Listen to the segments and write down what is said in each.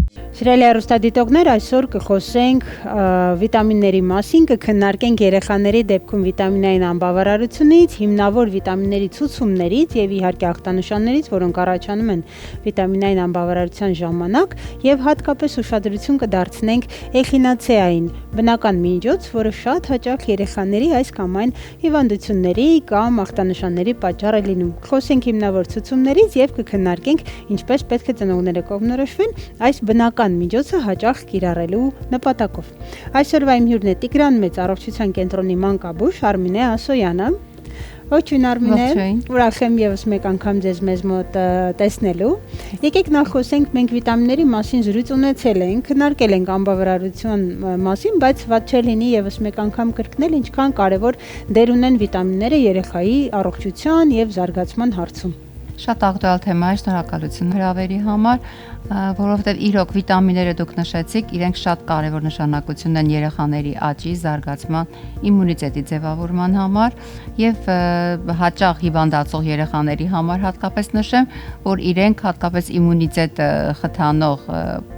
Սիրելի հեռուստադիտողներ, այսօր կխոսենք վիտամինների մասին, կքննարկենք երեխաների դեպքում վիտամինային անբավարարությունից, հիմնավոր վիտամինների ցուցումներից եւ իհարկե ախտանշաններից, որոնք առաջանում են վիտամինային անբավարարության ժամանակ, եւ հատկապես ուշադրություն կդարձնենք էխինացեային, բնական միջոց, որը շատ հաճախ երեխաների այս կամ այն հիվանդությունների կամ ախտանշանների պատճառ է լինում։ Խոսենք հիմնավոր ցուցումներից եւ կքննարկենք ինչպես պետք է ծնողները կողմնորոշվեն այս բնական միջոցը հաճախ կիրառելու նպատակով։ Այսօրվա իմ հյուրն է Տիգրան Մեծ առողջության կենտրոնի մանկաբույժ Արմինե Ասոյանը։ Ողջույն Արմինե, ուրախ եմ եւս մեկ անգամ ձեզ մեզ մոտ տեսնելու։ Եկեք նախ խոսենք, մենք վիտամինների մասին զրույց ունեցել ենք, քննարկել ենք անբավարարության մասին, բայց ված չէ լինի եւս մեկ անգամ կրկնել, ինչքան կարեւոր դեր ունեն վիտամինները երեխայի առողջության եւ զարգացման հարցում։ Շատ ակտուալ թեմա է, շնորհակալություն հրավերի համար, որովհետև իրոք վիտամինները դուք նշեցիք, իրենք շատ կարևոր նշանակություն են երեխաների աճի, զարգացման, իմունիտետի ձևավորման համար եւ հաճախ հիվանդացող երեխաների համար հատկապես նշեմ, որ իրենք հատկապես իմունիտետը խթանող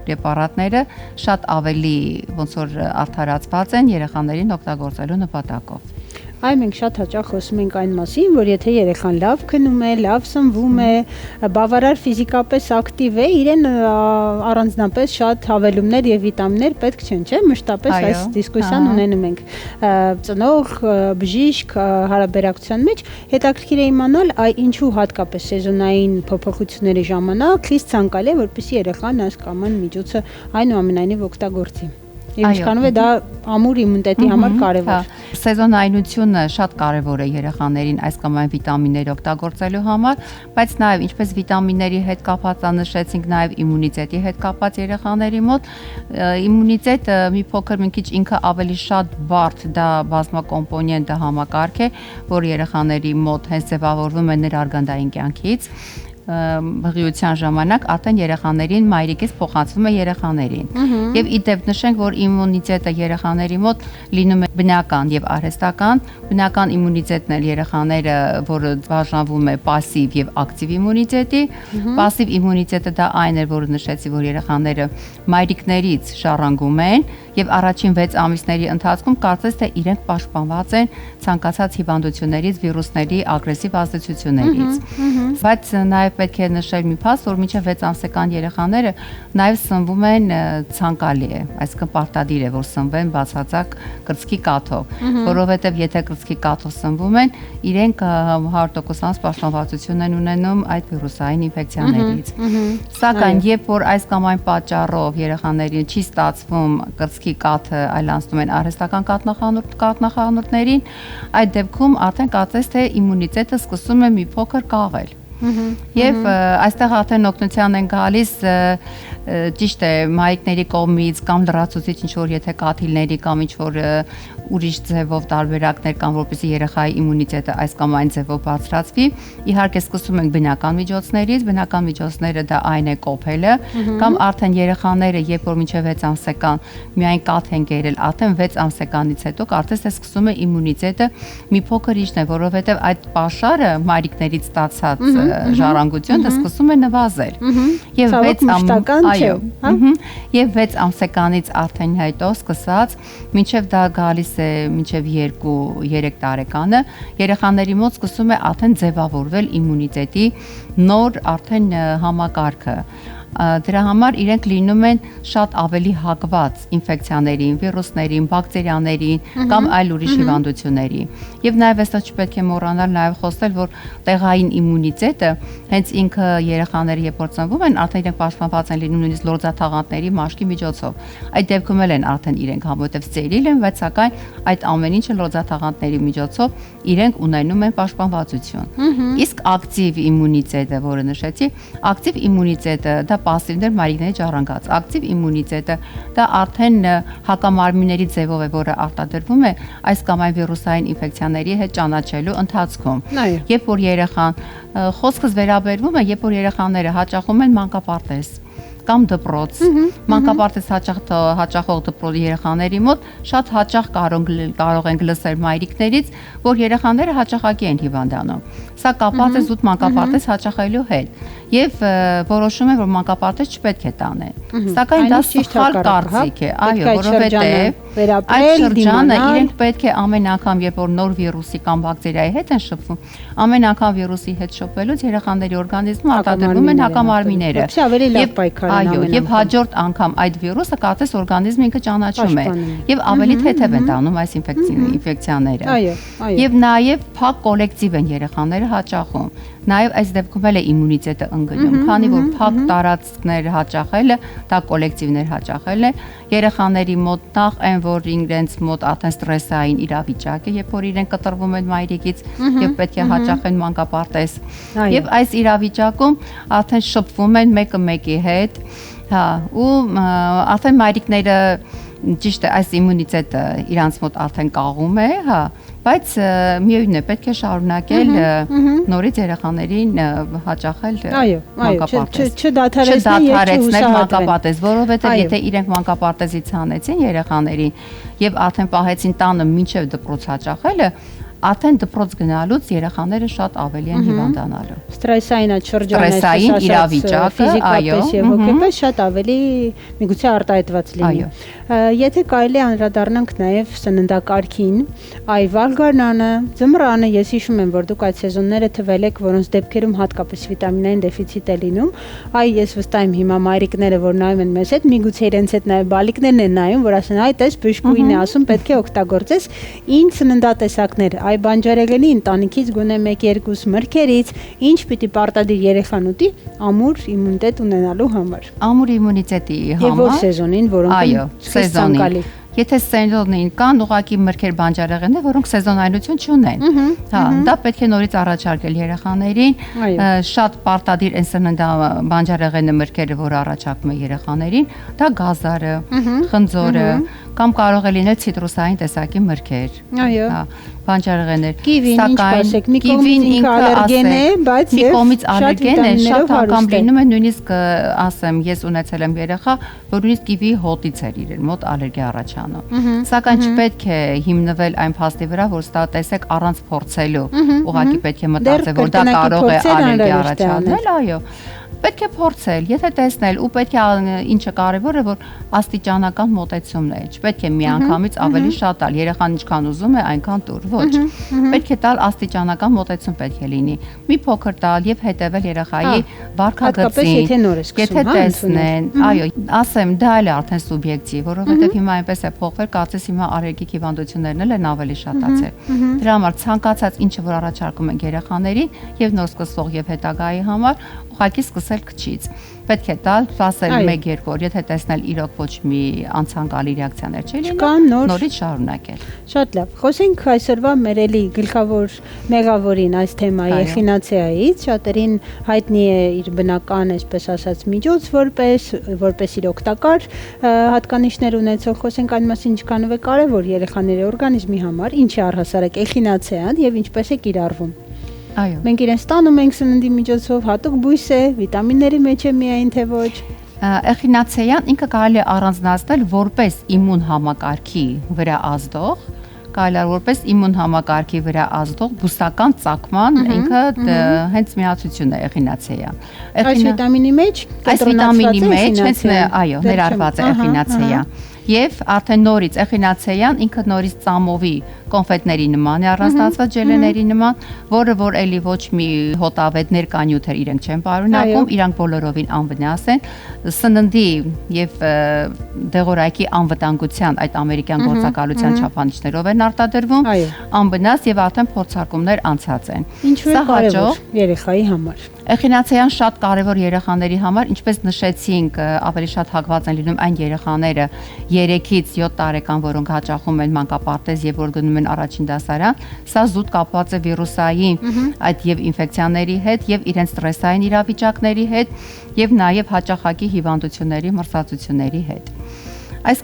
պրեպարատները շատ ավելի ոնց որ արդարացված են երեխաներին օգտագործելու նպատակով։ Այ մենք շատ հաճախ խոսում ենք այն մասին, որ եթե երեխան լավ քնում է, լավ սնվում է, բավարար ֆիզիկապես ակտիվ է, իրեն առանձնապես շատ հավելումներ եւ վիտամիններ պետք չեն, չէ՞, մշտապես այս դիսկուսիան ունենում ենք ծնող, բժիշկ հարաբերակցության մեջ, հետաքրքիր է իմանալ, այ ինչու հատկապես սեզոնային փոփոխությունների ժամանակ խիստ ցանկալի է, որպեսզի երեխան այս կամ այն միջոցը այնուամենայնիվ օգտագործի։ Եվ ինչքանով է դա ամուր իմունիտետի համար կարևոր։ Սեզոնայնությունը շատ կարևոր է երեխաներին այս կամ այն վիտամիններ օգտագործելու համար, բայց նաև ինչպես վիտամինների հետ կապված նշեցինք, նաև իմունիտետի հետ կապված երեխաների մոտ, իմունիտետը մի փոքր մի քիչ ինքը ավելի շատ բարդ, դա բազմակոմպոնենտ համակարգ է, որ երեխաների մոտ հենց ձևավորվում է ներարգանդային կյանքից հղիության ժամանակ արդեն երեխաներին մայրիկից փոխանցվում է երեխաներին։ Եվ ի դեպ նշենք, որ իմունիտետը երեխաների մոտ լինում է բնական եւ արհեստական։ Բնական իմունիտետն էլ երեխաները, որը բաժանվում է пассив եւ ակտիվ իմունիտետի։ Пассив իմունիտետը դա այն է, որը նշեցի, որ երեխաները մայրիկներից ժառանգում են եւ առաջին 6 ամիսների ընթացքում կարծես թե իրենք պաշտպանված են ցանկացած հիվանդություններից, վիրուսների ագրեսիվ ազդեցություններից։ Բայց նաեւ պետք է նշել մի փաստ, որ մինչև 6 ամսական երեխաները նաև սնվում են ցանկալի է, այսինքն պարտադիր է, որ սնվեն բացարձակ կրծքի կաթով, որովհետև եթե կրծքի կաթով սնվում են, իրենք 100% պաշտպանվածություն են ունենում այդ վիրուսային ինֆեկցիաներից։ Սակայն երբ որ այս կամ այն պատճառով երեխաներին չի ստացվում կրծքի կաթը այլանցնում են արհեստական կաթնախանութներին, այդ դեպքում արդեն կարծես թե իմունիտետը սկսում է մի փոքր կաղել։ Եվ այստեղ արդեն օգնության են գալիս ճիշտ է մայրիկների կողմից կամ լրացուցիչ ինչ-որ եթե կաթիլների կամ ինչ-որ ուրիշ ձևով տարբերակներ կամ որպեսզի երեխայի իմունիտետը այս կամ այն ձևով բարձրացվի, իհարկե սկսում ենք բնական միջոցներից, բնական միջոցները դա այն է կոփելը, կամ արդեն երեխաները, երբ որ մինչև 6 ամսական միայն կաթ են կերել, արդեն 6 ամսականից հետո կարծես թե սկսում է իմունիտետը մի փոքր իջնել, որովհետև այդ պաշարը մայրիկներից ստացած ժառանգությունը սկսում է նվազել։ Եվ 6 ամսականից արդեն հետո սկսած, մինչև դա գալիս է մինչև 2-3 տարեկանը, երեխաների մոտ սկսում է արդեն ձևավորվել իմունիտետի նոր արդեն համակարգը։ Դրա համար իրենք լինում են շատ ավելի հակված ինֆեկցիաներին, վիրուսներին, բակտերիաներին կամ այլ ուրիշ հիվանդությունների։ Եվ նաև այստեղ չպետք է մոռանալ նաև խոսել, որ տեղային իմունիտետը հենց ինքը երեխաները երբ որ ծնվում են, արդեն իրենք պաշտպանված են լինում նույնիսկ լորձաթաղանթների մաշկի միջոցով։ Այդ դեպքում էլ են արդեն իրենք համոյթև ստերիլ են, բայց սակայն այդ ամեն ինչը լորձաթաղանթների միջոցով իրենք ունենում են պաշտպանվածություն։ Իսկ ակտիվ իմունիտետը, որը նշեցի, ակտիվ իմունիտետը դա պասիվներ մայրիկների ժառանգած։ Ակտիվ իմունիտետը դա արդեն հակամարմինների ձևով է, որը արտադրվում է այս կամ այն վիրուսային ինֆեկցիաների հետ ճանաչելու ընթացքում։ Երբ որ երեխան խոսքս վերաբերվում է, երբ որ երեխաները հաճախում են մանկապարտեզ կամ դպրոց, մանկապարտեզ հաճախող դպրոցի երեխաների մոտ շատ հաճախ կարող ենք լսել մայրիկներից, որ երեխաները հաճախակի են հիվանդանում։ Սա կապված է զուտ մանկապարտեզ հաճախելու հետ եւ որոշում են, որ մանկապարտեզ չպետք է տանեն։ Սակայն դա սխալ կարծիք է, այո, որովհետեւ այդ շրջանը իրենք պետք է ամեն անգամ, երբ որ նոր վիրուսի կամ բակտերիայի հետ են շփվում, ամեն անգամ վիրուսի հետ շփվելուց երեխաների օրգանիզմում արտադրվում են հակամարմինները։ Այո, եւ հաջորդ անգամ այդ վիրուսը կարծես օրգանիզմը ինքը ճանաչում է եւ ավելի թեթև են տանում այս ինֆեկցիաները։ Այո։ Եվ նաեւ փակ կոլեկտիվ են երեխաները հաճախում։ Նաև այս դեպքում էլ է իմունիտետը ընկնում, քանի որ փակ տարածքներ հաճախելը, դա կոլեկտիվներ հաճախելն է, երեխաների մոտ նախ այն, որ իրենց մոտ արդեն ստրեսային իրավիճակ է, երբ որ իրենք կտրվում են մայրիկից եւ պետք է հաճախեն մանկապարտեզ։ Եվ այս իրավիճակում արդեն շփվում են մեկը մեկի հետ, հա, ու արդեն մայրիկները ճիշտ է, այս իմունիտետը իրանց մոտ արդեն կաղում է, հա, բայց միևնույն է, պետք է շարունակել նորից երեխաներին հաճախել մանկապարտեզ։ Չդադարեցնել մանկապարտեզ, որովհետև եթե իրենք մանկապարտեզից հանեցին երեխաներին եւ արդեն պահեցին տանը մինչեւ դպրոց հաճախելը, արդեն դպրոց գնալուց երեխաները շատ ավելի են հիվանդանալու։ Ստրեսային այդ շրջանը, ստրեսային իրավիճակը, այո, եւ հոգեպես շատ ավելի միգուցե արտահայտված լինի։ Եթե կարելի է անդրադառնանք նաեւ սննդակարգին, այվալ գարնանը, ձմռանը, ես հիշում եմ, որ դուք այդ սեզոնները թվել եք, որոնց դեպքերում հատկապես վիտամինային դեֆիցիտ է լինում, այ ես վստահ եմ հիմա մայրիկները, որ նայում են մեզ հետ, միգուցե իրենց հետ նաեւ բալիկներն են նայում, որ ասեն, այ տես բժշկուհին է ասում, պետք է օգտագործես ինչ սննդատեսակներ այ բանջարեղենի ընտանիքից գոնե 1-2 մրգերից ինչ պիտի պարտադիր երեխան ուտի ամուր իմունիտետ ունենալու համար։ Ամուր իմունիտետի համար։ Եվ որ սեզոնին, որոնք սեզոնին։ Եթե սեզոնին կան ուղղակի մրգեր բանջարեղեններ, որոնք սեզոնայնություն չունեն։ Հա, դա պետք է նորից առաջարկել երեխաներին, շատ պարտադիր են սննդա բանջարեղենը մրգերը, որ առաջարկում է երեխաներին, դա գազարը, խնձորը, կամ կարող է լինել ցիտրուսային տեսակի մրգեր։ Այո։ Բանջարեղեններ։ Կիվին, ինչ ասեք, մի կողմից ինքը ալերգեն է, բայց մի կողմից ալերգեն է, շատ անգամ լինում է, նույնիսկ ասեմ, ես ունեցել եմ երեխա, որ նույնիսկ կիվի հոտից էր իրեն մոտ ալերգիա առաջանում։ Սակայն չպետք է հիմնվել այն փաստի վրա, որ ստա տեսեք առանց փորձելու, ուղղակի պետք է մտածել, որ դա կարող է ալերգիա առաջացնել, այո։ Պետք է փորձել, եթե տեսնել ու պետք է ինչը կարևոր է, որ աստիճանական մոտեցումն է, չպետք է միանգամից ավելի շատ տալ, երեխան ինչքան ուզում է, այնքան տուր, ոչ։ Պետք է տալ աստիճանական մոտեցում պետք է լինի։ Մի փոքր տալ եւ հետեւել երեխայի վարքագծին, եթե նոր է սկսում, եթե տեսնեն, այո, ասեմ, դա էլ է արդեն սուբյեկտիվ, որովհետեւ հիմա այնպես է փոխվել, կարծես հիմա ալերգիկ հիվանդություններն էլ են ավելի շատացել։ Դրա համար ցանկացած ինչը որ առաջարկում են երեխաներին եւ նոր սկսվող եւ հետագայի համար, ուղղակի սկսել քչից։ Պետք է տալ, ասել 1-2 օր, եթե տեսնել իրոք ոչ մի անցանկալի ռեակցիաներ չի լինում, նորից շարունակել։ Շատ լավ։ Խոսենք այսօրվա մեր էլի գլխավոր մեղավորին այս թեմայի էխինացիայից, շատերին հայտնի է իր բնական, այսպես ասած, միջոց որպես իր օգտակար հատկանիշներ ունեցող, խոսենք այն մասին ինչքանով է կարևոր երեխաների օրգանիզմի համար, ինչ է առհասարակ էխինացիան եւ ինչպես է կիրառվում։ Այո։ Մենք իրեն ստանում ենք սննդի միջոցով, հատուկ բույս է, վիտամինների մեջ է միայն թե ոչ։ Էխինացիան ինքը կարելի է առանձնացնել որպես իմուն համակարգի վրա ազդող, կարելի է որպես իմուն համակարգի վրա ազդող բուսական ծագման ինքը հենց միացություն է էխինացիան։ Այս վիտամինի մեջ, այս վիտամինի մեջ հենց այո, ներառված է էխինացիան։ Եվ արդեն նորից էխինացիան ինքը նորից ծամովի կոնֆետների նման է առանձնացված ջելեների նման, որը որ էլի ոչ մի հոտավետ ներկանյութեր իրենք չեն պարունակում, իրանք բոլորովին անվնաս են, սննդի եւ դեղորայքի անվտանգության այդ ամերիկյան գործակալության չափանիշներով են արտադրվում, անվնաս եւ արդեն փորձարկումներ անցած են։ Ինչու է կարևոր երեխայի համար։ Էխինացիան շատ կարևոր երեխաների համար, ինչպես նշեցինք, ավելի շատ հակված են լինում այն երեխաները 3-ից 7 տարեկան, որոնք հաճախում են մանկապարտեզ եւ որ գնում են առաջին դասարան, սա զուտ կապված է վիրուսային այդ եւ ինֆեկցիաների հետ եւ իրենց ստրեսային իրավիճակների հետ եւ նաեւ հաճախակի հիվանդությունների, մրսածությունների հետ։ Այս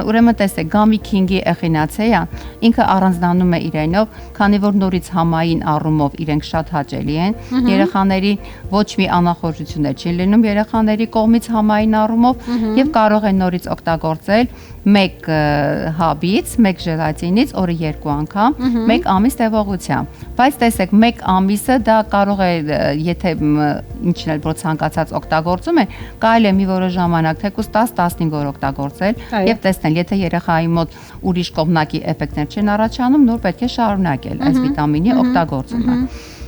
ուրեմն տեսեք, Gummy King-ի էխինացեան ինքը առանձնանում է իրենով, քանի որ նորից համային առումով իրենք շատ հաճելի են, երեխաների ոչ մի անախորժություններ չի լինում երեխաների կողմից համային առումով եւ կարող են նորից օգտագործել մեկ հաբից, մեկ ժելատինից օրը 2 անգամ, 1 ամիս տևողությամբ։ Բայց տեսեք, 1 ամիսը դա կարող է, եթե ինչն էլ որ ցանկացած օգտագործում է, կարելի է մի որոշ ժամանակ թեկուզ 10-15 օր օգտագործել եւ տեսնել, եթե երեխայի մոտ ուրիշ կողմնակի էֆեկտներ չեն առաջանում, նոր պետք է շարունակել այս վիտամինի օգտագործումը։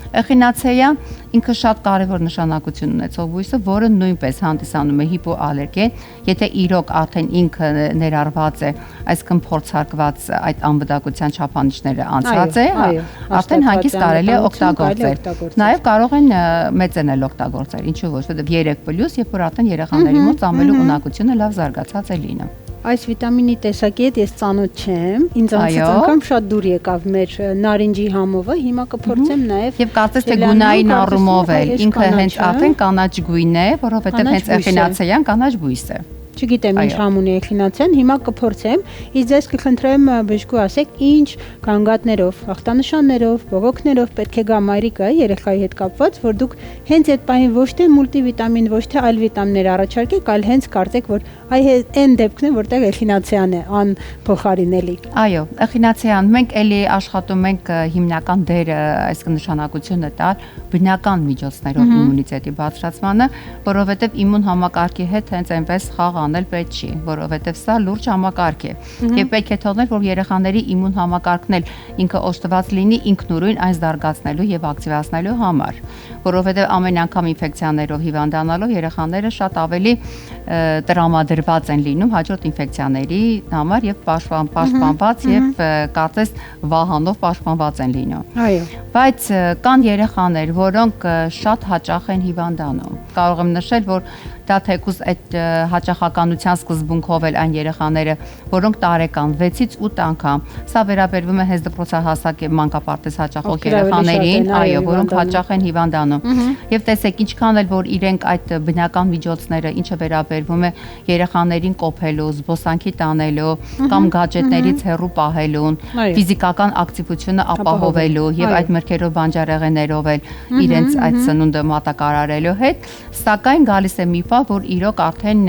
Էխինացեան ինքը շատ կարևոր նշանակություն ունեցող բույս է, որը նույնպես հանդիսանում է հիպոալերգեն, եթե իրոք արդեն ինքը ներառված է, այսինքն փորձարկված այդ անվտանգության չափանիշները անցած է, արդեն հանգիստ կարելի է օգտագործել։ Նաև կարող են մեծենել օգտագործել, ինչու ոչ, որովհետև 3+, երբ որ արդեն երեխաների մոտ ծամելու ունակությունը լավ զարգացած է լինում։ Այս վիտամինի տեսակի հետ ես ծանոթ չեմ, ինձ անցած անգամ շատ դուր եկավ մեր նարինջի համովը, հիմա կփորձեմ նաև։ Եվ կարծես թե գունային առումով էլ ինքը հենց արդեն կանաչ գույն է, որովհետև հենց էխինացեան կանաչ բույս է։ Չգիտեմ ինչ համ ունի էխինացիան, հիմա կփորձեմ, իսկ ձեզ կխնդրեմ բժշկու ասեք ինչ կանգատներով, ախտանշաններով, բողոքներով պետք է գա մայրիկը երեխայի հետ կապված, որ դուք հենց այդ պահին ոչ թե մուլտիվիտամին, ոչ թե այլ վիտամիններ առաջարկեք, այլ հենց կարծեք, որ այն դեպքն է, որտեղ էխինացիան է անփոխարինելի։ Այո, էխինացիան մենք էլի աշխատում ենք հիմնական դերը, այսինքն նշանակությունը տալ բնական միջոցներով իմունիտետի բարձրացմանը, որովհետև իմուն համակարգի հետ հենց այնպես խաղ անել պետք չի, որովհետև սա լուրջ համակարգ է։ Եվ պետք է թողնել, որ երեխաների իմուն համակարգն էլ ինքը օժտված լինի ինքնուրույն այս զարգացնելու եւ ակտիվացնելու համար, որովհետև ամեն անգամ ինֆեկցիաներով հիվանդանալով երեխաները շատ ավելի տրամադրված են լինում հաջորդ ինֆեկցիաների համար եւ պաշտպանված եւ կարծես վահանով պաշտպանված են լինում։ Այո։ Բայց կան երեխաներ, որոնք շատ հաճախ են հիվանդանում։ Կարող եմ նշել, որ դա թեկուզ այդ հաճախականության սկզբունքով էլ այն երեխաները, որոնք տարեկան 6-ից 8 անգամ, սա վերաբերվում է հենց դպրոցահասակ մանկապարտեզ հաճախող երեխաներին, այո, որոնք հաճախ են հիվանդանում։ Եվ տեսեք, ինչքան էլ որ իրենք այդ բնական միջոցները, ինչը վերաբերվում է երեխաներին կոփելու, զբոսանքի տանելու կամ գadgetներից հեռու պահելուն, ֆիզիկական ակտիվությունը ապահովելու եւ այդ մրգերով բանջարեղեններով էլ իրենց այդ սնունդը մատակարարելու հետ, սակայն գալիս է մի պահ, որ իրոք արդեն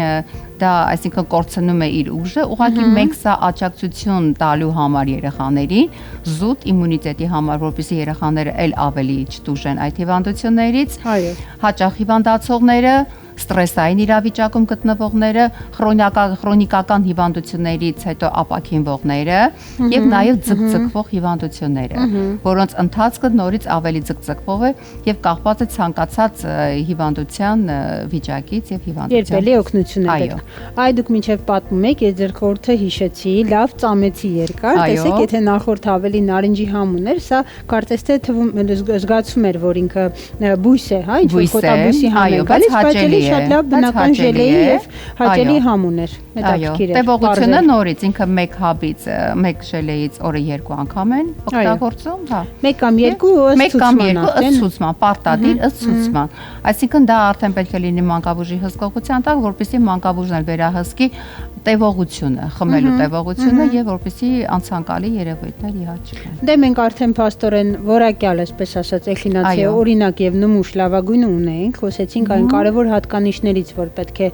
դա, այսինքն կորցնում է իր ուժը, ուղղակի մենք սա աջակցություն տալու համար երեխաներին, զուտ իմունիտետի համար, որպեսզի երեխաները էլ ավելի չտուժեն այդ հիվանդություններից, հաճախ հիվանդացողները, ստրեսային իրավիճակում գտնվողները, քրոնիկական հիվանդություններից հետո ապակինվողները եւ նաեւ ձգձգվող հիվանդությունները, որոնց ընթացքը նորից ավելի ձգձգվող է եւ կախված է ցանկացած հիվանդության վիճակից եւ հիվանդության։ Երբելի օգնություն է պետք։ Այ դուք մինչեւ պատմում եք, ես ձեր խորհուրդը հիշեցի, լավ ծամեցի երկար, տեսեք, եթե նախորդ ավելի նարինջի համ ուներ, սա կարծես թե թվում զգացում էր, որ ինքը բույս է, հա, ինչ որ խոտաբույսի համ է, բայց շատ լավ բնական ժելե է եւ հաճելի համ ուներ։ Հետաքրքիր է։ Տևողությունը նորից ինքը 1 հաբից, 1 ժելեից օրը 2 անգամ են օգտագործում, հա։ 1 կամ 2 ըստ ցուցման, պարտադիր ըստ ցուցման։ Այսինքն դա արդեն պետք է լինի մանկաբույժի հսկողության տակ, որպեսզի մանկաբույժն էլ վերահսկի տևողությունը, խմելու տևողությունը եւ որպեսզի անցանկալի երևույթներ իհաճեն։ Դե մենք արդեն փաստորեն որակյալ, այսպես ասած, էխինացիա օրինակ եւ նմուշ լավագույնը ունենք, խոսեցինք այն կարևոր հատկանիշներից, որ պետք է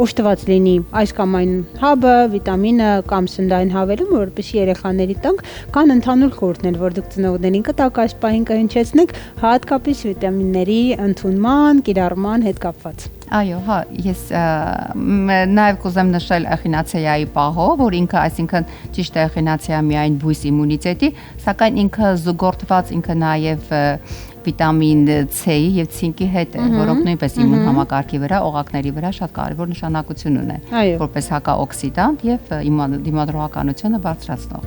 օժտված լինի այս կամ այն հաբը, վիտամինը կամ սննդային հավելումը, որպեսզի երեխաների տանք, կան ընդհանուր խորհուրդներ, որ դուք ծնողներին կտաք այս պահին կհնչեցնեք, հատկապես վիտամինների ընդունման, կիրառման հետ կապված։ Այո, հա, ես նաև կուզեմ նշել էխինացիայի պահով, որ ինքը, այսինքն ճիշտ է էխինացիա միայն բույս իմունիտետի, սակայն ինքը զուգորդված ինքը նաև վիտամին C-ի եւ ցինկի հետ է, որոնք նույնպես իմուն համակարգի վրա, օղակների վրա շատ կարևոր նշանակություն ունեն, որպես հակաօքսիդանտ եւ դիմադրողականությունը բարձրացնող։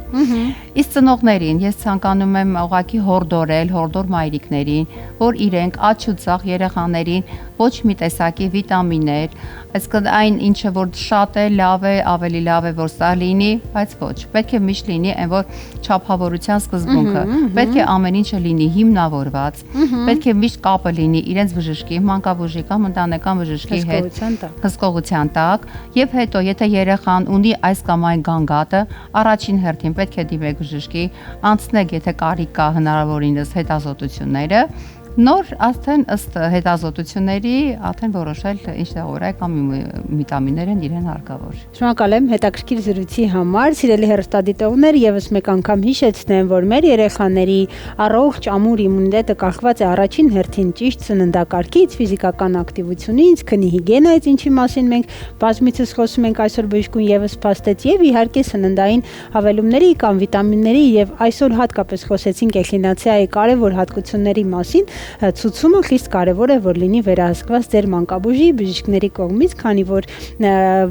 Իսկ ծնողներին ես ցանկանում եմ ուղղակի հորդոր մայրիկներին, որ իրենք աջ ու ցախ երեխաներին ոչ մի տեսակի վիտամիններ, այսինքն այն ինչը որ շատ է, լավ է, ավելի լավ է որ սա լինի, բայց ոչ, պետք է միշտ լինի այն որ չափավորության սկզբունքը, պետք է ամեն ինչը լինի հիմնավորված, պետք է միշտ կապը լինի իրենց բժշկի, մանկաբուժի կամ ընտանեկան բժշկի հետ հսկողության տակ, եւ հետո եթե երեխան ունի այս կամ այն գանգատը, առաջին հերթին պետք է դիմեք բժշկի, անցնեք եթե կարիք կա հնարավորինս հետազոտությունները, նոր արդեն ըստ հետազոտությունների արդեն որոշել ինչ դեղորայք կամ վիտամիններ են իրեն հարկավոր։ Շնորհակալ եմ հետաքրքիր զրույցի համար, սիրելի հեռուստադիտողներ, եւս մեկ անգամ հիշեցնեմ, որ մեր երեխաների առողջ ամուր իմունիտետը կախված է առաջին հերթին ճիշտ սննդակարգից, ֆիզիկական ակտիվությունից, քնի հիգիենայից, ինչի մասին մենք բազմիցս խոսում ենք այսօր բժշկուն եւս փաստեց, եւ իհարկե սննդային հավելումների կամ վիտամինների եւ այսօր հատկապես խոսեցինք էխինացիայի կարևոր հատկությունների մասին։ Ցուցումը խիստ կարևոր է, որ լինի վերահսկված ձեր մանկաբույժի բժիշկների կողմից, քանի որ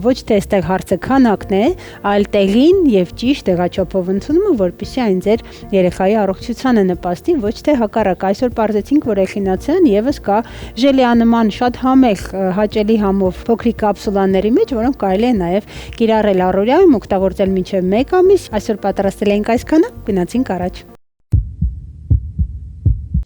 ոչ թե այստեղ հարցը քանակն է, այլ տեղին եւ ճիշտ տեղաչափով ընդունումը, որպեսզի այն ձեր երեխայի առողջությանը նպաստի, ոչ թե հակառակ։ Այսօր պարզեցինք, որ էխինացիան եւս կա ժելիանման շատ համեղ հաճելի համով փոքրիկ կապսուլաների մեջ, որոնք կարելի է նաեւ կիրառել առօրյայում, օգտագործել մինչեւ 1 ամիս։ Այսօր պատրաստել ենք այսքանը, գնացինք առաջ։